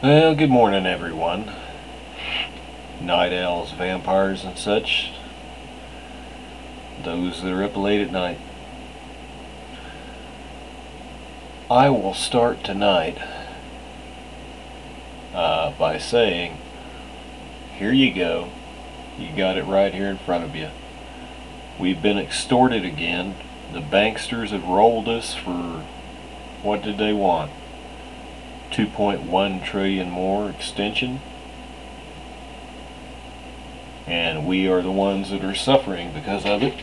Well, good morning, everyone. Night owls, vampires, and such. Those that are up late at night. I will start tonight by saying, here you go. You got it right here in front of you. We've been extorted again. The banksters have rolled us for, what did they want? 2.1 trillion more extension. And we are the ones that are suffering because of it.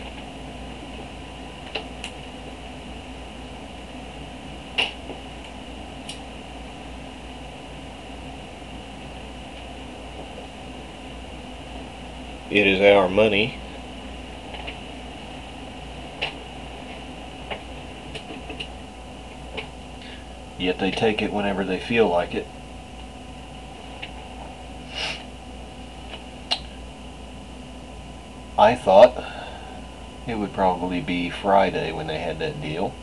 It is our money. Yet they take it whenever they feel like it. I thought it would probably be Friday when they had that deal.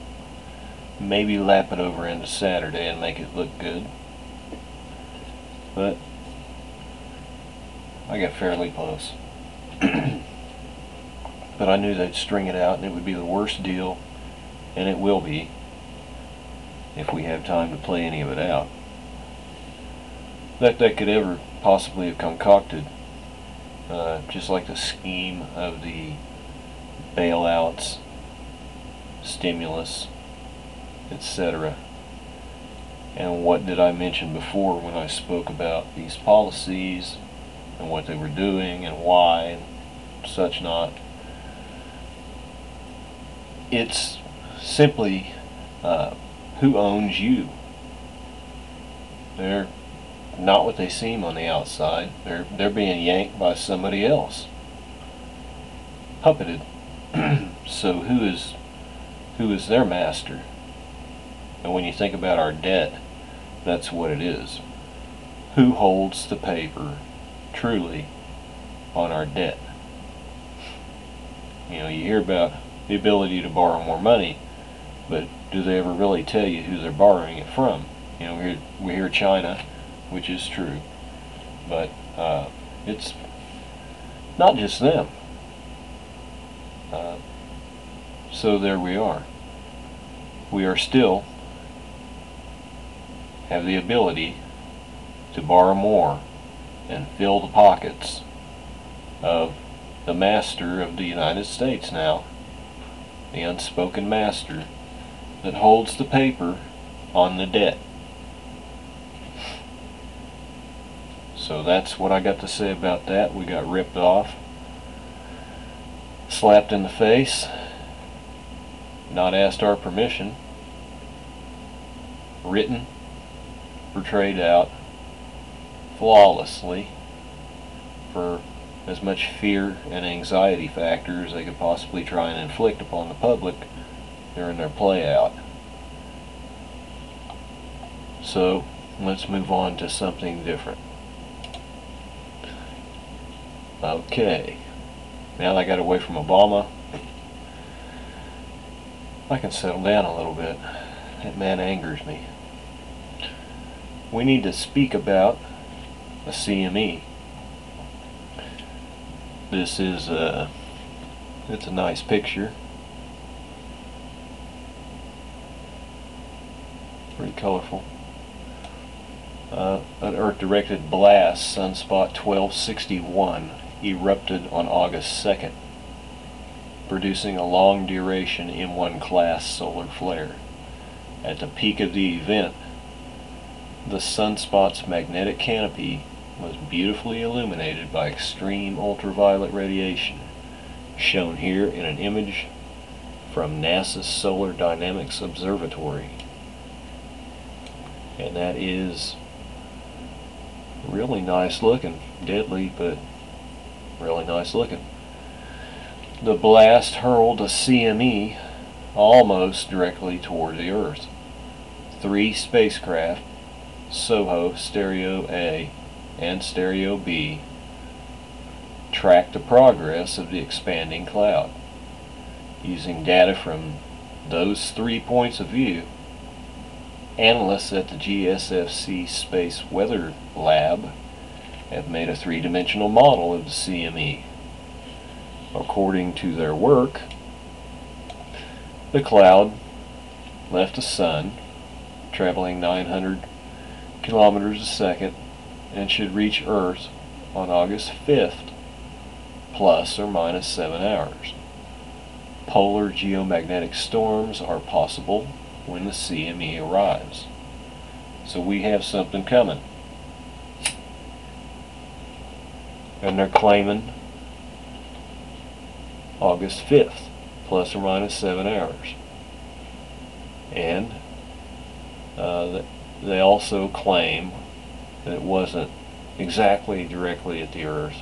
Maybe lap it over into Saturday and make it look good. But I got fairly close. But I knew they'd string it out and it would be the worst deal, and it will be if we have time to play any of it out. That could ever possibly have concocted, just like the scheme of the bailouts, stimulus, etc. And what did I mention before when I spoke about these policies and what they were doing and why and such not? It's simply who owns you. They're not what they seem on the outside. They're being yanked by somebody else, puppeted. So who is their master? And when you think about our debt, that's what it is. Who holds the paper truly on our debt? You know, you hear about the ability to borrow more money, but do they ever really tell you who they're borrowing it from? You know, we hear China, which is true, but it's not just them. So there we are. We are still have the ability to borrow more and fill the pockets of the master of the United States now, the unspoken master that holds the paper on the debt. So that's what I got to say about that. We got ripped off, slapped in the face, not asked our permission, written, portrayed out flawlessly for as much fear and anxiety factor as they could possibly try and inflict upon the public during their play out. So let's move on to something different. Okay, now that I got away from Obama, I can settle down a little bit. That man angers me. We need to speak about a CME. This is it's a nice picture. Pretty colorful. An Earth-directed blast, sunspot 1261, erupted on August 2nd, producing a long-duration M1 class solar flare. At the peak of the event, the sunspot's magnetic canopy was beautifully illuminated by extreme ultraviolet radiation, shown here in an image from NASA's Solar Dynamics Observatory. And that is really nice looking. Deadly, but really nice looking. The blast hurled a CME almost directly toward the Earth. 3 spacecraft, SOHO Stereo A and Stereo B, tracked the progress of the expanding cloud. Using data from those 3 points of view, Analysts at the GSFC Space Weather Lab have made a three-dimensional model of the CME. According to their work, the cloud left the sun traveling 900 kilometers a second and should reach Earth on August 5th, plus or minus 7 hours. Polar geomagnetic storms are possible when the CME arrives. So we have something coming. And they're claiming August 5th, plus or minus 7 hours. And they also claim that it wasn't exactly directly at the Earth,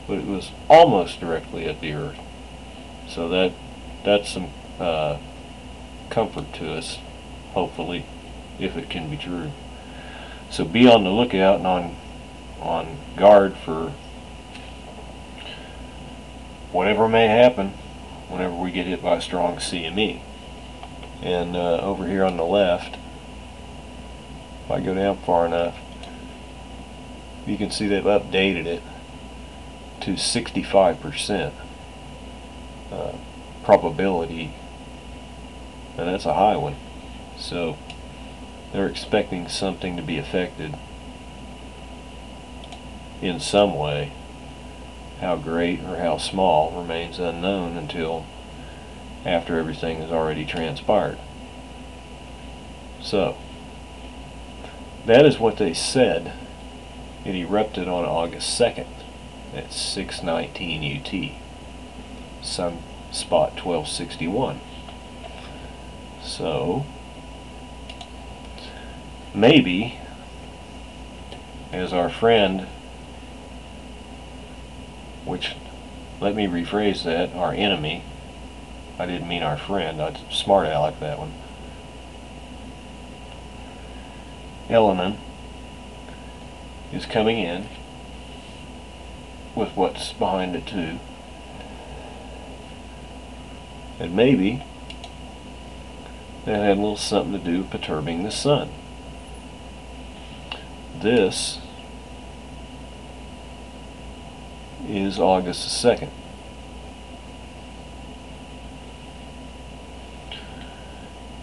but it was almost directly at the Earth. So that's some comfort to us, hopefully, if it can be true. So be on the lookout and on guard for whatever may happen whenever we get hit by a strong CME. And over here on the left, if I go down far enough, you can see they've updated it to 65% probability, and that's a high one. So they're expecting something to be affected in some way. How great or how small remains unknown until after everything has already transpired. So that is what they said. It erupted on August 2nd at 6:19 UT, sunspot 1261. So maybe, as our friend, which, let me rephrase that, our enemy, I didn't mean our friend, I smart aleck that one, Elenin is coming in with what's behind it too, and maybe that had a little something to do with perturbing the sun. This is August the 2nd.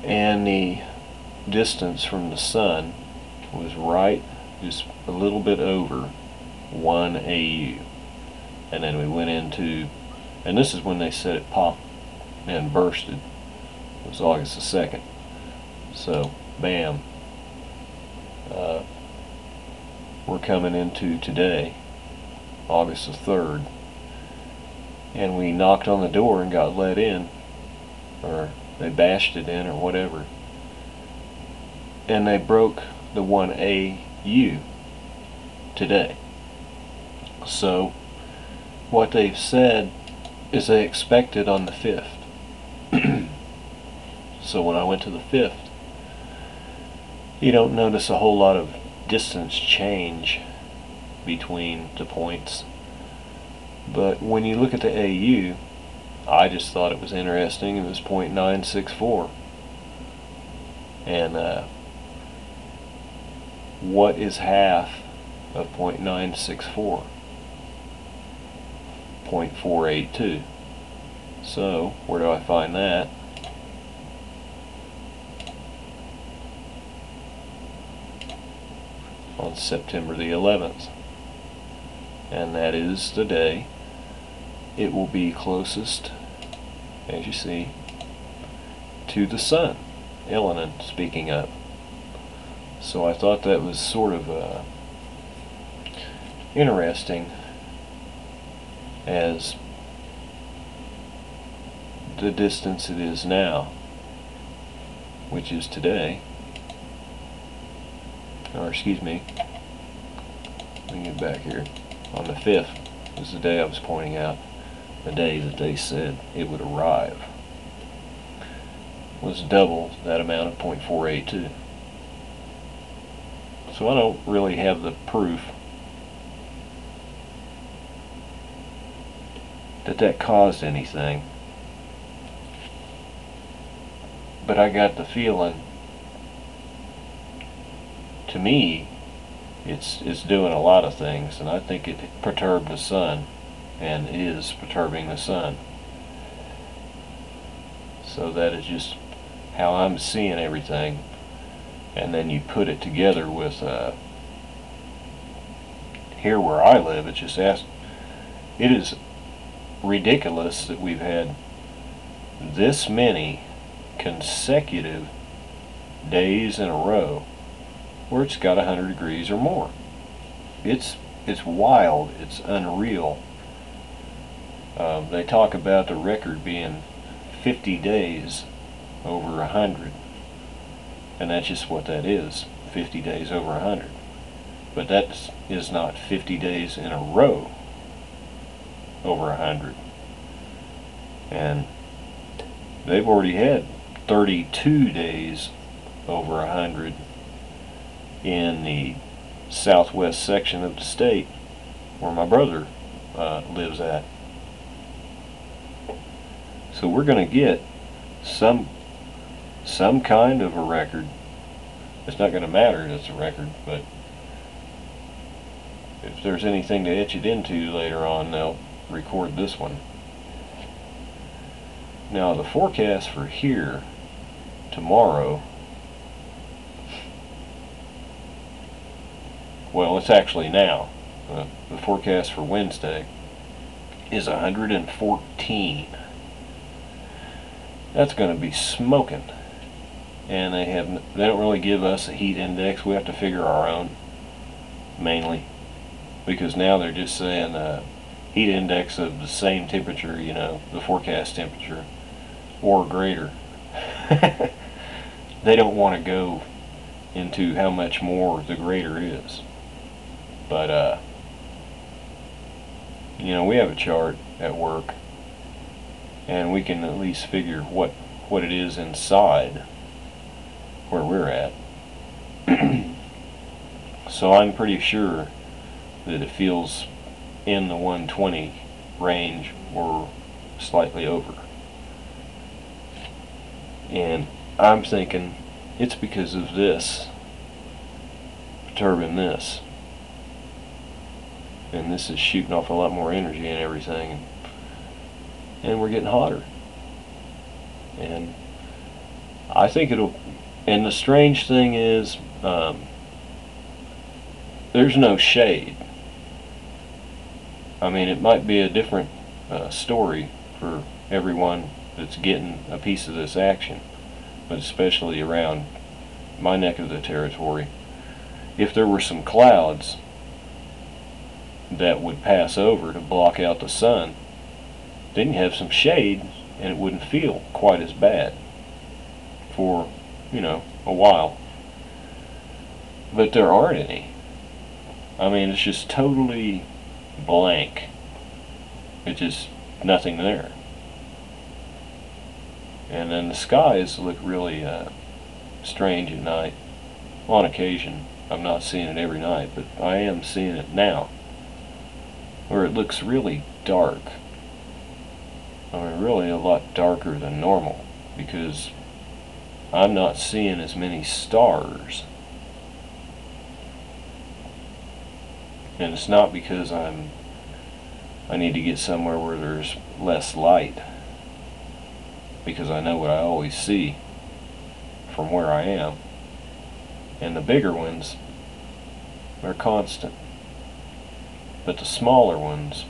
And the distance from the sun was right just a little bit over 1 AU. And then we went into, and this is when they said it popped and bursted. It was August the 2nd. So, bam. We're coming into today, August the 3rd, and we knocked on the door and got let in, or they bashed it in, or whatever, and they broke the 1 AU today. So what they've said is they expected on the 5th. So when I went to the 5th, you don't notice a whole lot of distance change between the points, but when you look at the AU, I just thought it was interesting. It was 0.964, and what is half of 0.964? 0.482. So where do I find that? On September the 11th, and that is the day it will be closest, as you see, to the sun. Elenin speaking up. So I thought that was sort of interesting, as the distance it is now, which is today, or excuse me, let me get back here, on the 5th is the day I was pointing out, the day that they said it would arrive, was double that amount of 0.482. So I don't really have the proof that that caused anything, but I got the feeling to me, it's doing a lot of things, and I think it perturbed the sun, and is perturbing the sun. So that is just how I'm seeing everything. And then you put it together with here where I live, it is ridiculous that we've had this many consecutive days in a row where it's got 100 degrees or more. It's wild. It's unreal. They talk about the record being 50 days over 100, and that's just what that is, 50 days over 100. But that is not 50 days in a row over 100. And they've already had 32 days over 100 in the southwest section of the state where my brother lives at. So we're going to get some kind of a record. It's not going to matter if it's a record, but if there's anything to etch it into later on, they'll record this one. Now the forecast for here tomorrow, well, it's actually now. The forecast for Wednesday is 114. That's going to be smoking. And they don't really give us a heat index. We have to figure our own, mainly, because now they're just saying heat index of the same temperature, you know, the forecast temperature, or greater. They don't want to go into how much more the greater is. But you know, we have a chart at work, and we can at least figure what it is inside where we're at. So I'm pretty sure that it feels in the 120 range or slightly over. And I'm thinking it's because of this perturbing this. And this is shooting off a lot more energy and everything. And we're getting hotter. And I think it'll... And the strange thing is, there's no shade. I mean, it might be a different story for everyone that's getting a piece of this action, but especially around my neck of the territory. If there were some clouds that would pass over to block out the sun, then you have some shade and it wouldn't feel quite as bad for, you know, a while. But there aren't any. I mean, it's just totally blank. It's just nothing there. And then the skies look really strange at night. On occasion. I'm not seeing it every night, but I am seeing it now, where it looks really dark. I mean, really a lot darker than normal, because I'm not seeing as many stars. And it's not because I need to get somewhere where there's less light, because I know what I always see from where I am. And the bigger ones are constant, but the smaller ones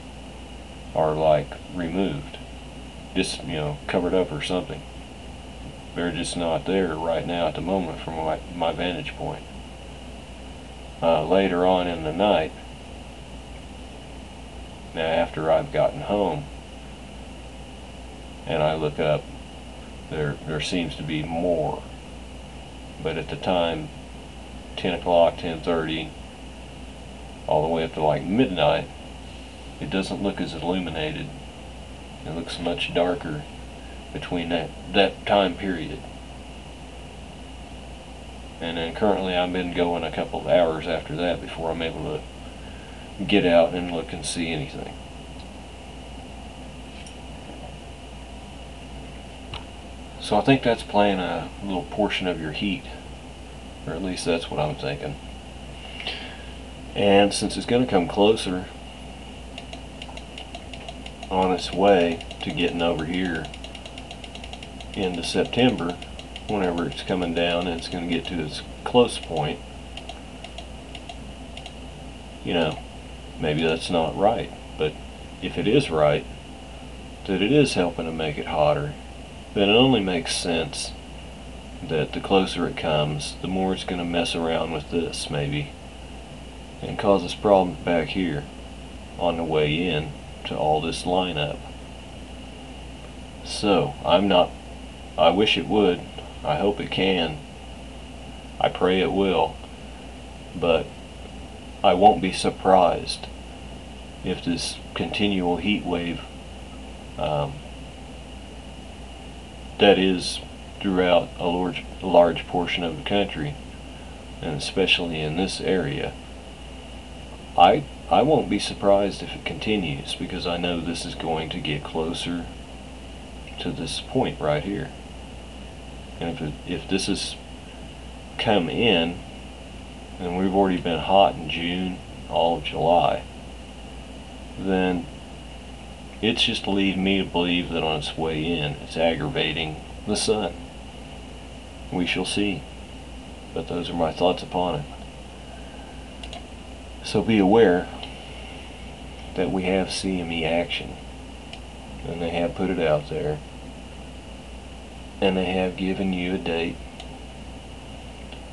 are like removed, just, you know, covered up or something. They're just not there right now at the moment from my vantage point. Later on in the night, now after I've gotten home and I look up, there seems to be more. But at the time, 10 o'clock, 10:30, all the way up to like midnight, it doesn't look as illuminated. It looks much darker between that time period. And then currently I've been going a couple of hours after that before I'm able to get out and look and see anything. So I think that's playing a little portion of your heat or at least that's what I'm thinking. And since it's going to come closer on its way to getting over here into September, whenever it's coming down and it's going to get to its close point, you know, maybe that's not right. But if it is right, that it is helping to make it hotter, then it only makes sense that the closer it comes, the more it's going to mess around with this, maybe, and cause us problems back here on the way in to all this lineup. So, I wish it would. I hope it can. I pray it will. But I won't be surprised if this continual heat wave that is throughout a large portion of the country, and especially in this area, I won't be surprised if it continues, because I know this is going to get closer to this point right here. And if this has come in, and we've already been hot in June, all of July, then it's just leading me to believe that on its way in, it's aggravating the sun. We shall see. But those are my thoughts upon it. So be aware that we have CME action, and they have put it out there, and they have given you a date,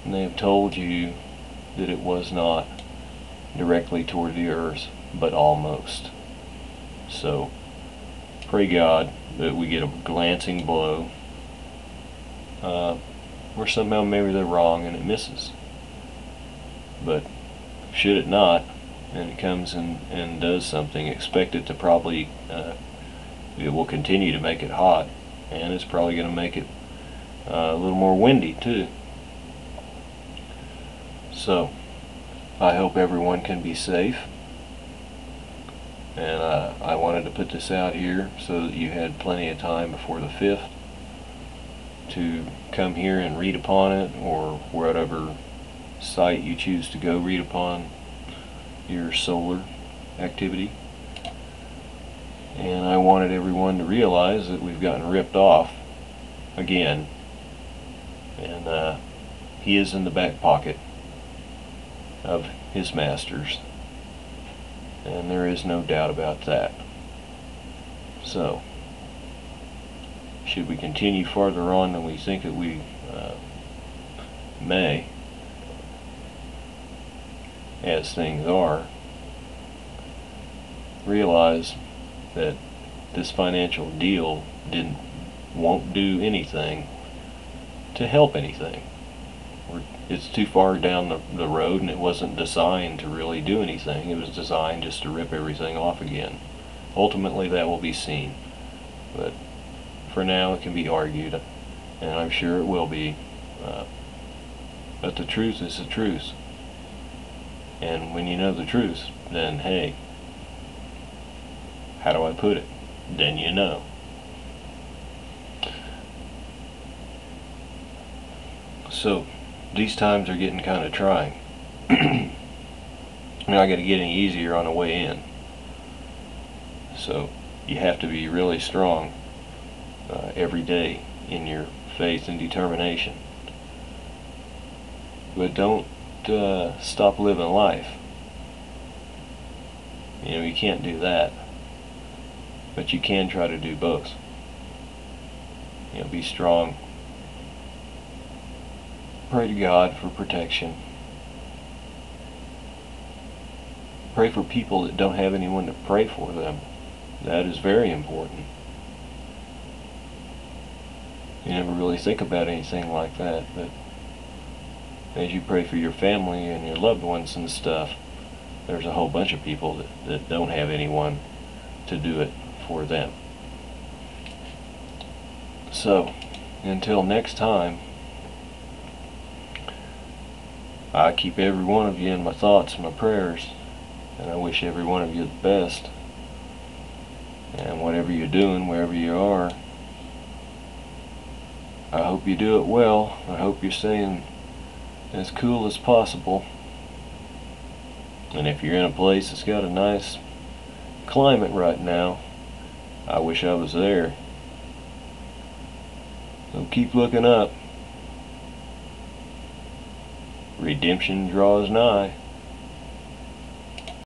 and they have told you that it was not directly toward the earth, but almost. So pray God that we get a glancing blow, or somehow maybe they're wrong and it misses. But should it not, and it comes and does something, expect it to probably, it will continue to make it hot, and it's probably going to make it a little more windy too. So I hope everyone can be safe, and I wanted to put this out here so that you had plenty of time before the 5th to come here and read upon it, or whatever site you choose to go read upon your solar activity. And I wanted everyone to realize that we've gotten ripped off again, and he is in the back pocket of his masters, and there is no doubt about that. So should we continue farther on than we think that we may, as things are, realize that this financial deal won't do anything to help anything. It's too far down the road, and it wasn't designed to really do anything. It was designed just to rip everything off again. Ultimately that will be seen, but for now it can be argued, and I'm sure it will be, but the truth is the truth. And when you know the truth, then hey, how do I put it? Then you know. So these times are getting kind of trying. Not going to get any easier on the way in. So you have to be really strong every day in your faith and determination. But don't stop living life. You know, you can't do that. But you can try to do both. You know, be strong. Pray to God for protection. Pray for people that don't have anyone to pray for them. That is very important. You never really think about anything like that, but as you pray for your family and your loved ones and stuff, there's a whole bunch of people that don't have anyone to do it for them. So, until next time, I keep every one of you in my thoughts and my prayers, and I wish every one of you the best. And whatever you're doing, wherever you are, I hope you do it well. I hope you're staying as cool as possible. And if you're in a place that's got a nice climate right now, I wish I was there. So keep looking up. Redemption draws nigh.